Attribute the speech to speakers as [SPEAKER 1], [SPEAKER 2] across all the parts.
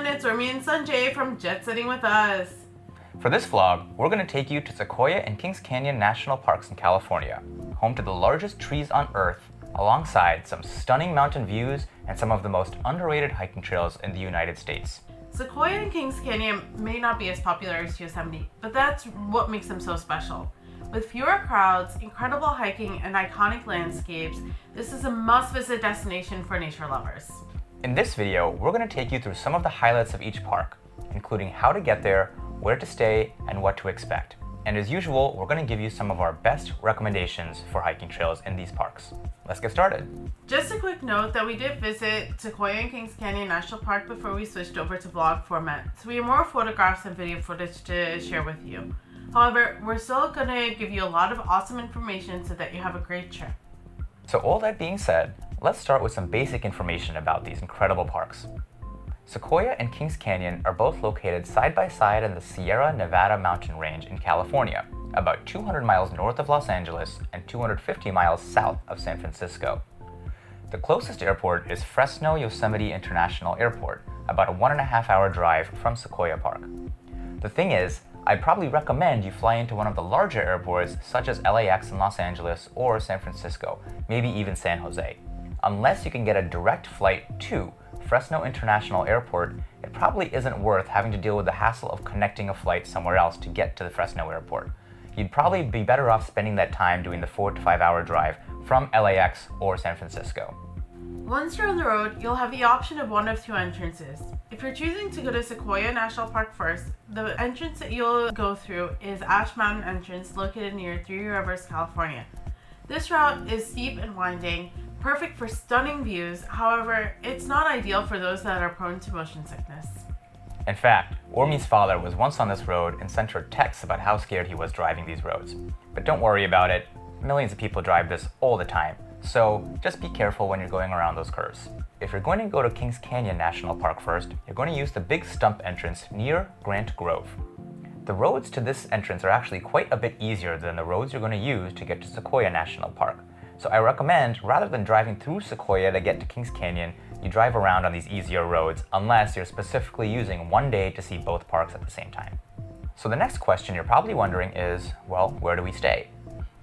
[SPEAKER 1] it's Ormi and Sanjay from Jetsetting With US.
[SPEAKER 2] For this vlog, we're going to take you to Sequoia and Kings Canyon National Parks in California, home to the largest trees on Earth, alongside some stunning mountain views and some of the most underrated hiking trails in the United States.
[SPEAKER 1] Sequoia and Kings Canyon may not be as popular as Yosemite, but that's what makes them so special. With fewer crowds, incredible hiking, and iconic landscapes, this is a must-visit destination for nature lovers.
[SPEAKER 2] In this video, we're going to take you through some of the highlights of each park, including how to get there, where to stay, and what to expect. And as usual, we're going to give you some of our best recommendations for hiking trails in these parks. Let's get started.
[SPEAKER 1] Just a quick note that we did visit Sequoia and Kings Canyon National Park before we switched over to vlog format, so we have more photographs and video footage to share with you. However, we're still going to give you a lot of awesome information so that you have a great trip.
[SPEAKER 2] So all that being said, let's start with some basic information about these incredible parks. Sequoia and Kings Canyon are both located side by side in the Sierra Nevada mountain range in California, about 200 miles north of Los Angeles and 250 miles south of San Francisco. The closest airport is Fresno Yosemite International Airport, about a 1.5-hour drive from Sequoia Park. The thing is, I'd probably recommend you fly into one of the larger airports such as LAX in Los Angeles or San Francisco, maybe even San Jose. Unless you can get a direct flight to Fresno International Airport, it probably isn't worth having to deal with the hassle of connecting a flight somewhere else to get to the Fresno airport. You'd probably be better off spending that time doing the 4 to 5 hour drive from LAX or San Francisco.
[SPEAKER 1] Once you're on the road, you'll have the option of one of two entrances. If you're choosing to go to Sequoia National Park first, the entrance that you'll go through is Ash Mountain entrance located near Three Rivers, California. This route is steep and winding, perfect for stunning views. However, it's not ideal for those that are prone to motion sickness.
[SPEAKER 2] In fact, Ormi's father was once on this road and sent her texts about how scared he was driving these roads. But don't worry about it, millions of people drive this all the time, so just be careful when you're going around those curves. If you're going to go to Kings Canyon National Park first, you're going to use the big stump entrance near Grant Grove. The roads to this entrance are actually quite a bit easier than the roads you're going to use to get to Sequoia National Park. So I recommend, rather than driving through Sequoia to get to Kings Canyon, you drive around on these easier roads unless you're specifically using one day to see both parks at the same time. So the next question you're probably wondering is, well, where do we stay?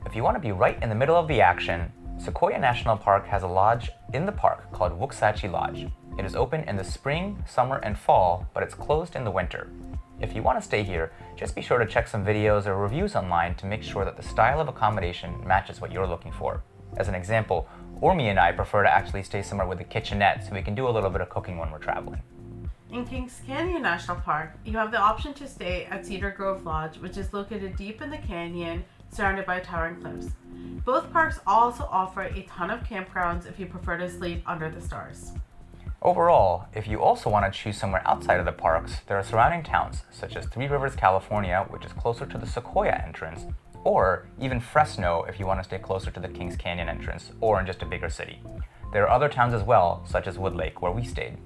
[SPEAKER 2] If you want to be right in the middle of the action, Sequoia National Park has a lodge in the park called Waxahachie Lodge. It is open in the spring, summer, and fall, but it's closed in the winter. If you want to stay here, just be sure to check some videos or reviews online to make sure that the style of accommodation matches what you're looking for. As an example, Ormi and I prefer to actually stay somewhere with a kitchenette so we can do a little bit of cooking when we're traveling.
[SPEAKER 1] In Kings Canyon National Park, you have the option to stay at Cedar Grove Lodge, which is located deep in the canyon, surrounded by towering cliffs. Both parks also offer a ton of campgrounds if you prefer to sleep under the stars.
[SPEAKER 2] Overall, if you also want to choose somewhere outside of the parks, there are surrounding towns, such as Three Rivers, California, which is closer to the Sequoia entrance, or even Fresno if you want to stay closer to the Kings Canyon entrance, or in just a bigger city. There are other towns as well, such as Wood Lake, where we stayed.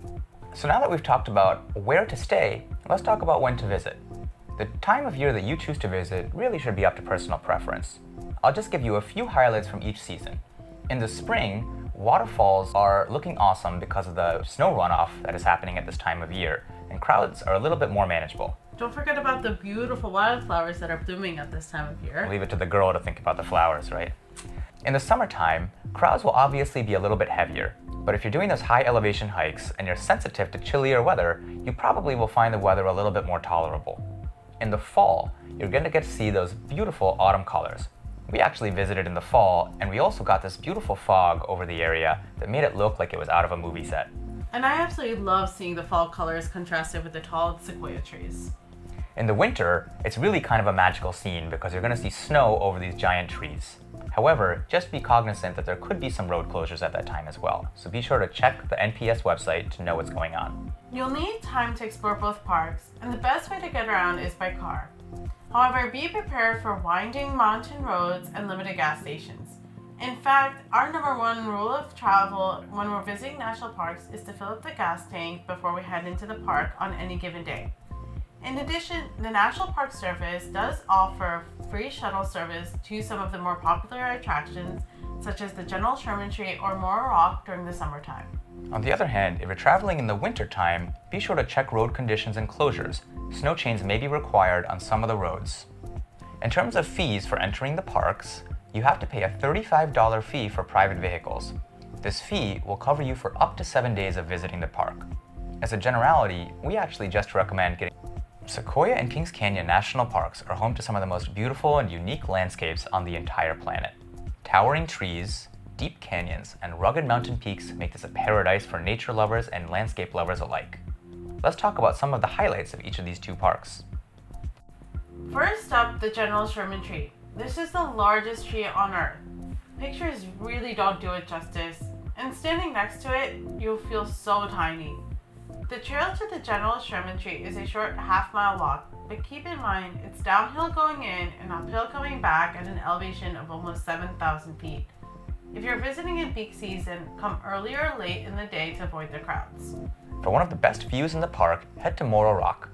[SPEAKER 2] So now that we've talked about where to stay, let's talk about when to visit. The time of year that you choose to visit really should be up to personal preference. I'll just give you a few highlights from each season. In the spring, waterfalls are looking awesome because of the snow runoff that is happening at this time of year, and crowds are a little bit more manageable.
[SPEAKER 1] Don't forget about the beautiful wildflowers that are blooming at this time of year.
[SPEAKER 2] Leave it to the girl to think about the flowers, right? In the summertime, crowds will obviously be a little bit heavier, but if you're doing those high elevation hikes and you're sensitive to chillier weather, you probably will find the weather a little bit more tolerable. In the fall, you're going to get to see those beautiful autumn colors. We actually visited in the fall, and we also got this beautiful fog over the area that made it look like it was out of a movie set.
[SPEAKER 1] And I absolutely love seeing the fall colors contrasted with the tall sequoia trees.
[SPEAKER 2] In the winter, it's really kind of a magical scene because you're going to see snow over these giant trees. However, just be cognizant that there could be some road closures at that time as well, so be sure to check the NPS website to know what's going on.
[SPEAKER 1] You'll need time to explore both parks, and the best way to get around is by car. However, be prepared for winding mountain roads and limited gas stations. In fact, our #1 rule of travel when we're visiting national parks is to fill up the gas tank before we head into the park on any given day. In addition, the National Park Service does offer free shuttle service to some of the more popular attractions, such as the General Sherman Tree or Morro Rock during the summertime.
[SPEAKER 2] On the other hand, if you're traveling in the winter time, be sure to check road conditions and closures. Snow chains may be required on some of the roads. In terms of fees for entering the parks, you have to pay a $35 fee for private vehicles. This fee will cover you for up to 7 days of visiting the park. As a generality, we actually just recommend getting Sequoia and Kings Canyon National Parks are home to some of the most beautiful and unique landscapes on the entire planet. Towering trees, deep canyons, and rugged mountain peaks make this a paradise for nature lovers and landscape lovers alike. Let's talk about some of the highlights of each of these two parks.
[SPEAKER 1] First up, the General Sherman Tree. This is the largest tree on Earth. Pictures really don't do it justice, and standing next to it, you'll feel so tiny. The trail to the General Sherman Tree is a short half-mile walk, but keep in mind it's downhill going in and uphill coming back at an elevation of almost 7,000 feet. If you're visiting in peak season, come early or late in the day to avoid the crowds.
[SPEAKER 2] For one of the best views in the park, head to Morro Rock.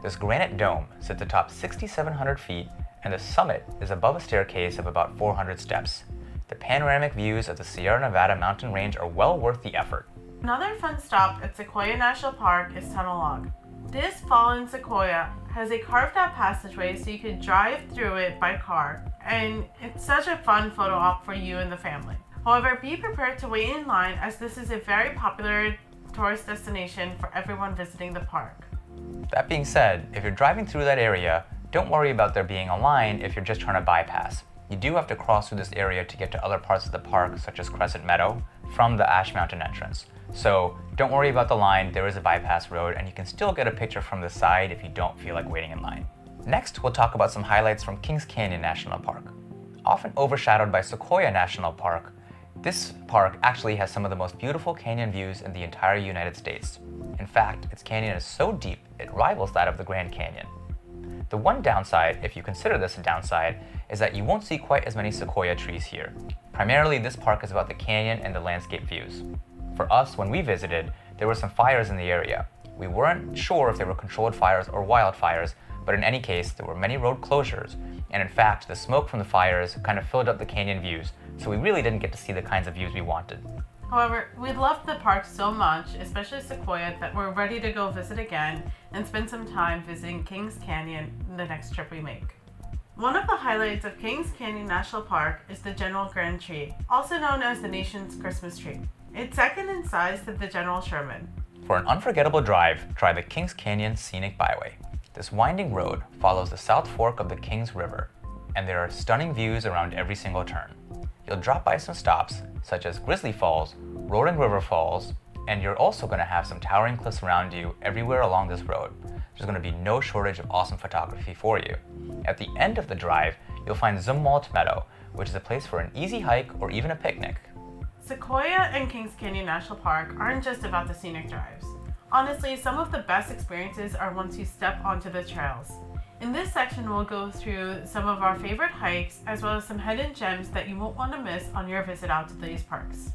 [SPEAKER 2] This granite dome sits atop 6,700 feet, and the summit is above a staircase of about 400 steps. The panoramic views of the Sierra Nevada mountain range are well worth the effort.
[SPEAKER 1] Another fun stop at Sequoia National Park is Tunnel Log. This fallen sequoia has a carved out passageway so you can drive through it by car, and it's such a fun photo op for you and the family. However, be prepared to wait in line as this is a very popular tourist destination for everyone visiting the park.
[SPEAKER 2] That being said, if you're driving through that area, don't worry about there being a line if you're just trying to bypass. You do have to cross through this area to get to other parts of the park, such as Crescent Meadow, from the Ash Mountain entrance. So don't worry about the line, there is a bypass road, and you can still get a picture from the side if you don't feel like waiting in line. Next, we'll talk about some highlights from Kings Canyon National Park. Often overshadowed by Sequoia National Park, this park actually has some of the most beautiful canyon views in the entire United States. In fact, its canyon is so deep, it rivals that of the Grand Canyon. The one downside, if you consider this a downside, is that you won't see quite as many sequoia trees here. Primarily, this park is about the canyon and the landscape views. For us, when we visited, there were some fires in the area. We weren't sure if they were controlled fires or wildfires, but in any case, there were many road closures, and in fact, the smoke from the fires kind of filled up the canyon views, so we really didn't get to see the kinds of views we wanted.
[SPEAKER 1] However, we loved the park so much, especially Sequoia, that we're ready to go visit again and spend some time visiting Kings Canyon the next trip we make. One of the highlights of Kings Canyon National Park is the General Grand Tree, also known as the nation's Christmas tree. It's second in size to the General Sherman.
[SPEAKER 2] For an unforgettable drive, try the Kings Canyon Scenic Byway. This winding road follows the South Fork of the Kings River, and there are stunning views around every single turn. You'll drop by some stops, such as Grizzly Falls, Roaring River Falls, and you're also going to have some towering cliffs around you everywhere along this road. There's going to be no shortage of awesome photography for you. At the end of the drive, you'll find Zumwalt Meadow, which is a place for an easy hike or even a picnic.
[SPEAKER 1] Sequoia and Kings Canyon National Park aren't just about the scenic drives. Honestly, some of the best experiences are once you step onto the trails. In this section, we'll go through some of our favorite hikes, as well as some hidden gems that you won't want to miss on your visit out to these parks.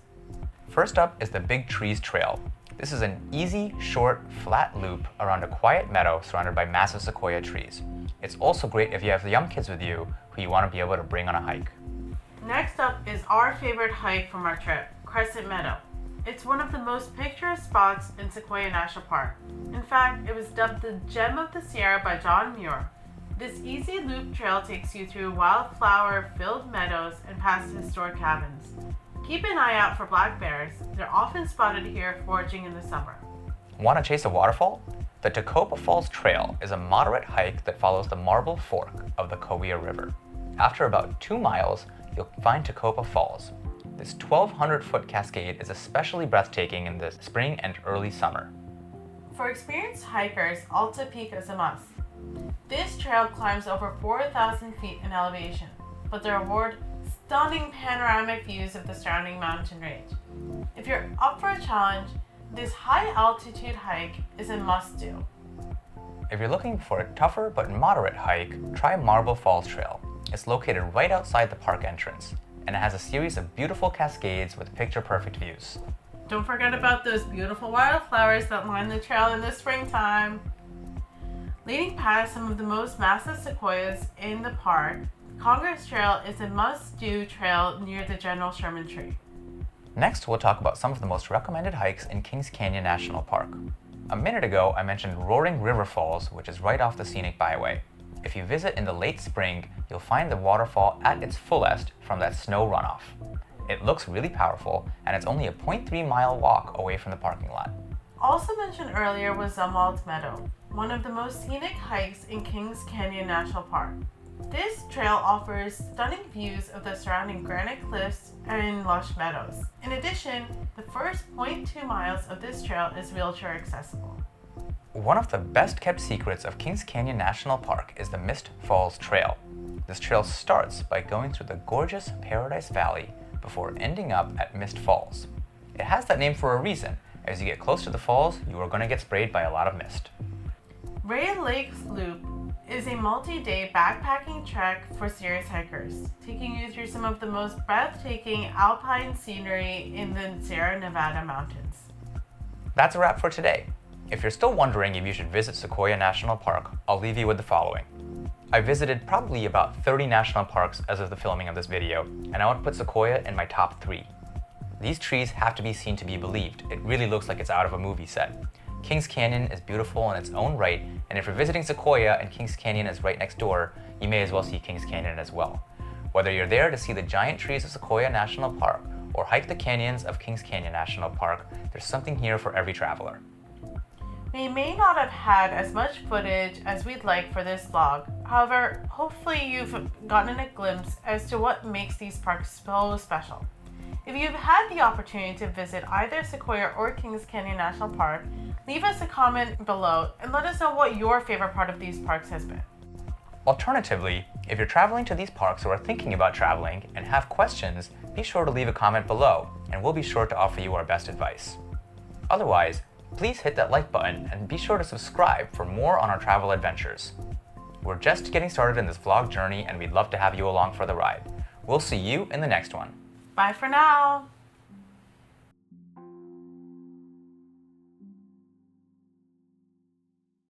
[SPEAKER 2] First up is the Big Trees Trail. This is an easy, short, flat loop around a quiet meadow surrounded by massive sequoia trees. It's also great if you have young kids with you who you want to be able to bring on a hike.
[SPEAKER 1] Next up is our favorite hike from our trip, Crescent Meadow. It's one of the most picturesque spots in Sequoia National Park. In fact, it was dubbed the Gem of the Sierra by John Muir. This easy loop trail takes you through wildflower-filled meadows and past historic cabins. Keep an eye out for black bears. They're often spotted here foraging in the summer.
[SPEAKER 2] Want to chase a waterfall? The Tacopa Falls Trail is a moderate hike that follows the Marble Fork of the Coia River. After about 2 miles, you'll find Tacopa Falls. This 1,200-foot cascade is especially breathtaking in the spring and early summer.
[SPEAKER 1] For experienced hikers, Alta Peak is a must. This trail climbs over 4,000 feet in elevation, but they award stunning panoramic views of the surrounding mountain range. If you're up for a challenge, this high-altitude hike is a must-do.
[SPEAKER 2] If you're looking for a tougher but moderate hike, try Marble Falls Trail. It's located right outside the park entrance, and it has a series of beautiful cascades with picture-perfect views.
[SPEAKER 1] Don't forget about those beautiful wildflowers that line the trail in the springtime. Leading past some of the most massive sequoias in the park, Congress Trail is a must-do trail near the General Sherman Tree.
[SPEAKER 2] Next, we'll talk about some of the most recommended hikes in Kings Canyon National Park. A minute ago, I mentioned Roaring River Falls, which is right off the scenic byway. If you visit in the late spring, you'll find the waterfall at its fullest from that snow runoff. It looks really powerful, and it's only a 0.3-mile walk away from the parking lot.
[SPEAKER 1] Also mentioned earlier was Zumwalt Meadow, one of the most scenic hikes in Kings Canyon National Park. This trail offers stunning views of the surrounding granite cliffs and lush meadows. In addition, the first 0.2 miles of this trail is wheelchair accessible.
[SPEAKER 2] One of the best kept secrets of Kings Canyon National Park is the Mist Falls Trail. This trail starts by going through the gorgeous Paradise Valley before ending up at Mist Falls. It has that name for a reason. As you get close to the falls, you are going to get sprayed by a lot of mist.
[SPEAKER 1] Ray Lakes Loop is a multi-day backpacking trek for serious hikers, taking you through some of the most breathtaking alpine scenery in the Sierra Nevada mountains.
[SPEAKER 2] That's a wrap for today. If you're still wondering if you should visit Sequoia National Park, I'll leave you with the following. I visited probably about 30 national parks as of the filming of this video, and I would put Sequoia in my top 3. These trees have to be seen to be believed. It really looks like it's out of a movie set. Kings Canyon is beautiful in its own right, and if you're visiting Sequoia and Kings Canyon is right next door, you may as well see Kings Canyon as well. Whether you're there to see the giant trees of Sequoia National Park or hike the canyons of Kings Canyon National Park, there's something here for every traveler.
[SPEAKER 1] We may not have had as much footage as we'd like for this vlog. However, hopefully you've gotten a glimpse as to what makes these parks so special. If you've had the opportunity to visit either Sequoia or Kings Canyon National Park, leave us a comment below and let us know what your favorite part of these parks has been.
[SPEAKER 2] Alternatively, if you're traveling to these parks or are thinking about traveling and have questions, be sure to leave a comment below, and we'll be sure to offer you our best advice. Otherwise, please hit that like button and be sure to subscribe for more on our travel adventures. We're just getting started in this vlog journey, and we'd love to have you along for the ride. We'll see you in the next one.
[SPEAKER 1] Bye for now!